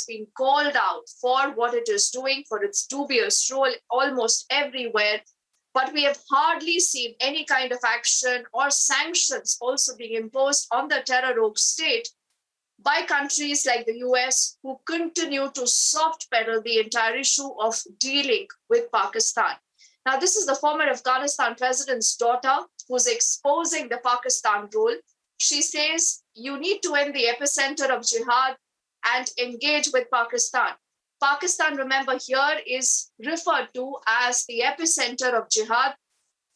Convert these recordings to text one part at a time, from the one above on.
has been called out for what it is doing, for its dubious role almost everywhere. But we have hardly seen any kind of action or sanctions also being imposed on the terror rogue state by countries like the US, who continue to soft pedal the entire issue of dealing with Pakistan. Now, this is the former Afghanistan president's daughter who's exposing the Pakistan role. She says you need to end the epicenter of jihad and engage with Pakistan. Pakistan, remember, here is referred to as the epicenter of jihad.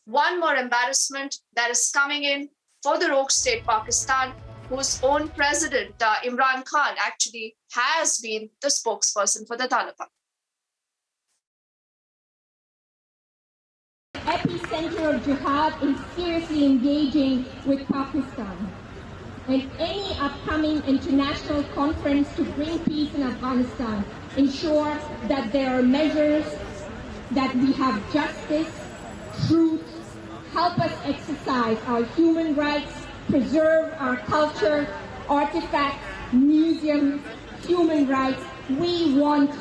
One more embarrassment that is coming in for the rogue state Pakistan, whose own president, Imran Khan, actually has been the spokesperson for the Taliban. Epicenter of jihad is seriously engaging with Pakistan. And any upcoming international conference to bring peace in Afghanistan ensure that there are measures, that we have justice, truth, help us exercise our human rights, preserve our culture, artifacts, museums, human rights. We want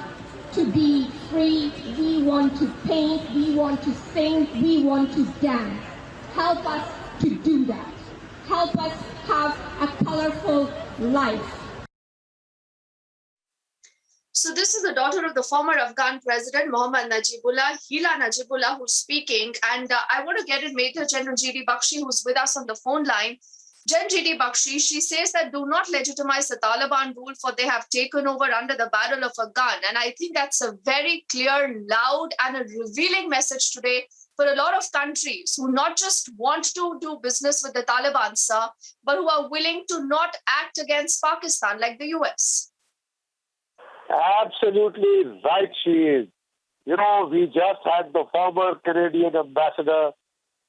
to be free, we want to paint, we want to sing, we want to dance. Help us to do that. Help us have a colorful life. So this is the daughter of the former Afghan president, Mohammad Najibullah, Hila Najibullah, who's speaking. And I want to get in Major General G.D. Bakshi, who's with us on the phone line. Gen G.D. Bakshi, she says that do not legitimize the Taliban rule, for they have taken over under the barrel of a gun. And I think that's a very clear, loud, and a revealing message today for a lot of countries who not just want to do business with the Taliban, sir, but who are willing to not act against Pakistan like the US. Absolutely right, she is. You know, we just had the former Canadian ambassador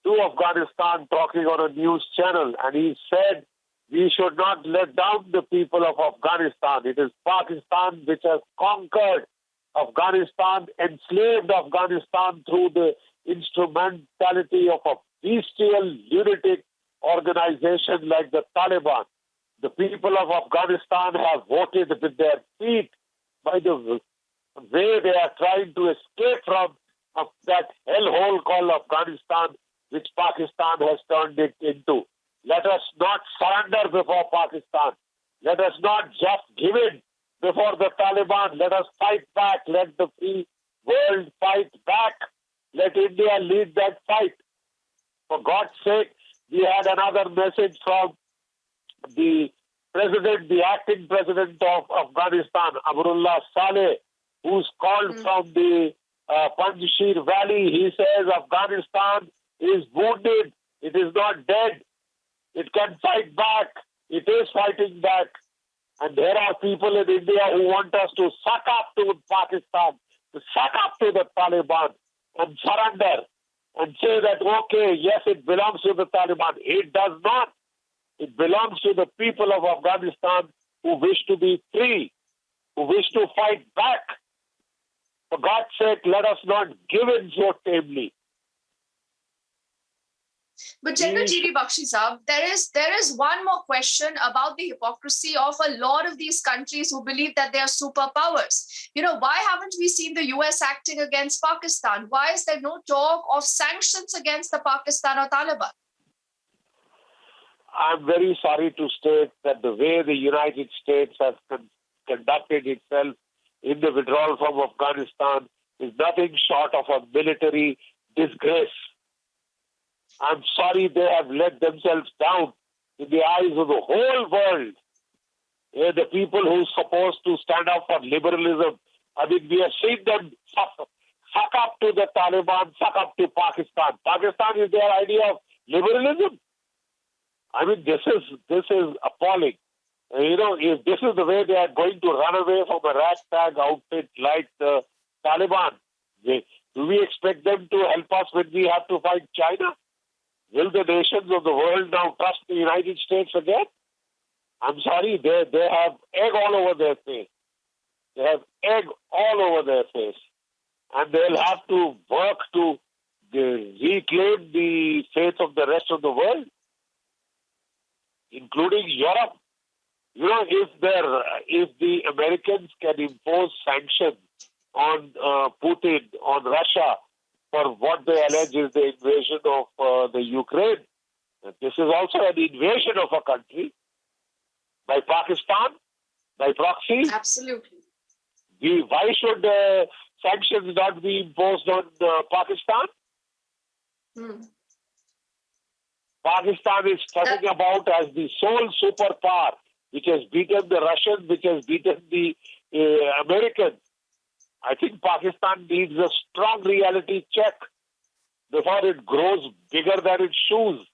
to Afghanistan talking on a news channel, and he said we should not let down the people of Afghanistan. It is Pakistan which has conquered Afghanistan, enslaved Afghanistan through the instrumentality of a bestial, lunatic organization like the Taliban. The people of Afghanistan have voted with their feet by the way they are trying to escape from that hellhole called Afghanistan, which Pakistan has turned it into. Let us not surrender before Pakistan. Let us not just give in before the Taliban. Let us fight back. Let the free world fight back. Let India lead that fight. For God's sake, we had another message from the president, the acting president of Afghanistan, Amrullah Saleh, who's called from the Panjshir Valley. He says Afghanistan is wounded. It is not dead. It can fight back. It is fighting back. And there are people in India who want us to suck up to Pakistan, to suck up to the Taliban and surrender and say that, okay, yes, it belongs to the Taliban. It does not. It belongs to the people of Afghanistan who wish to be free, who wish to fight back. For God's sake, let us not give in so tamely. But General G.D. Bakshi Saab, there is one more question about the hypocrisy of a lot of these countries who believe that they are superpowers. You know, why haven't we seen the US acting against Pakistan? Why is there no talk of sanctions against the Pakistan or Taliban? I'm very sorry to state that the way the United States has conducted itself in the withdrawal from Afghanistan is nothing short of a military disgrace. I'm sorry they have let themselves down in the eyes of the whole world. The people who are supposed to stand up for liberalism, I mean, we have seen them suck up to the Taliban, suck up to Pakistan. Pakistan is their idea of liberalism. I mean, this is appalling. You know, if this is the way they are going to run away from a ragtag outfit like the Taliban, do we expect them to help us when we have to fight China? Will the nations of the world now trust the United States again? I'm sorry, they have egg all over their face. They have egg all over their face. And they'll have to work to reclaim the faith of the rest of the world, including Europe. if the Americans can impose sanctions on Putin, on Russia, for what they allege is the invasion of the Ukraine, this is also an invasion of a country by Pakistan, by proxy. Absolutely. Why should sanctions not be imposed on Pakistan? Pakistan is talking about as the sole superpower, which has beaten the Russians, which has beaten the Americans. I think Pakistan needs a strong reality check before it grows bigger than its shoes.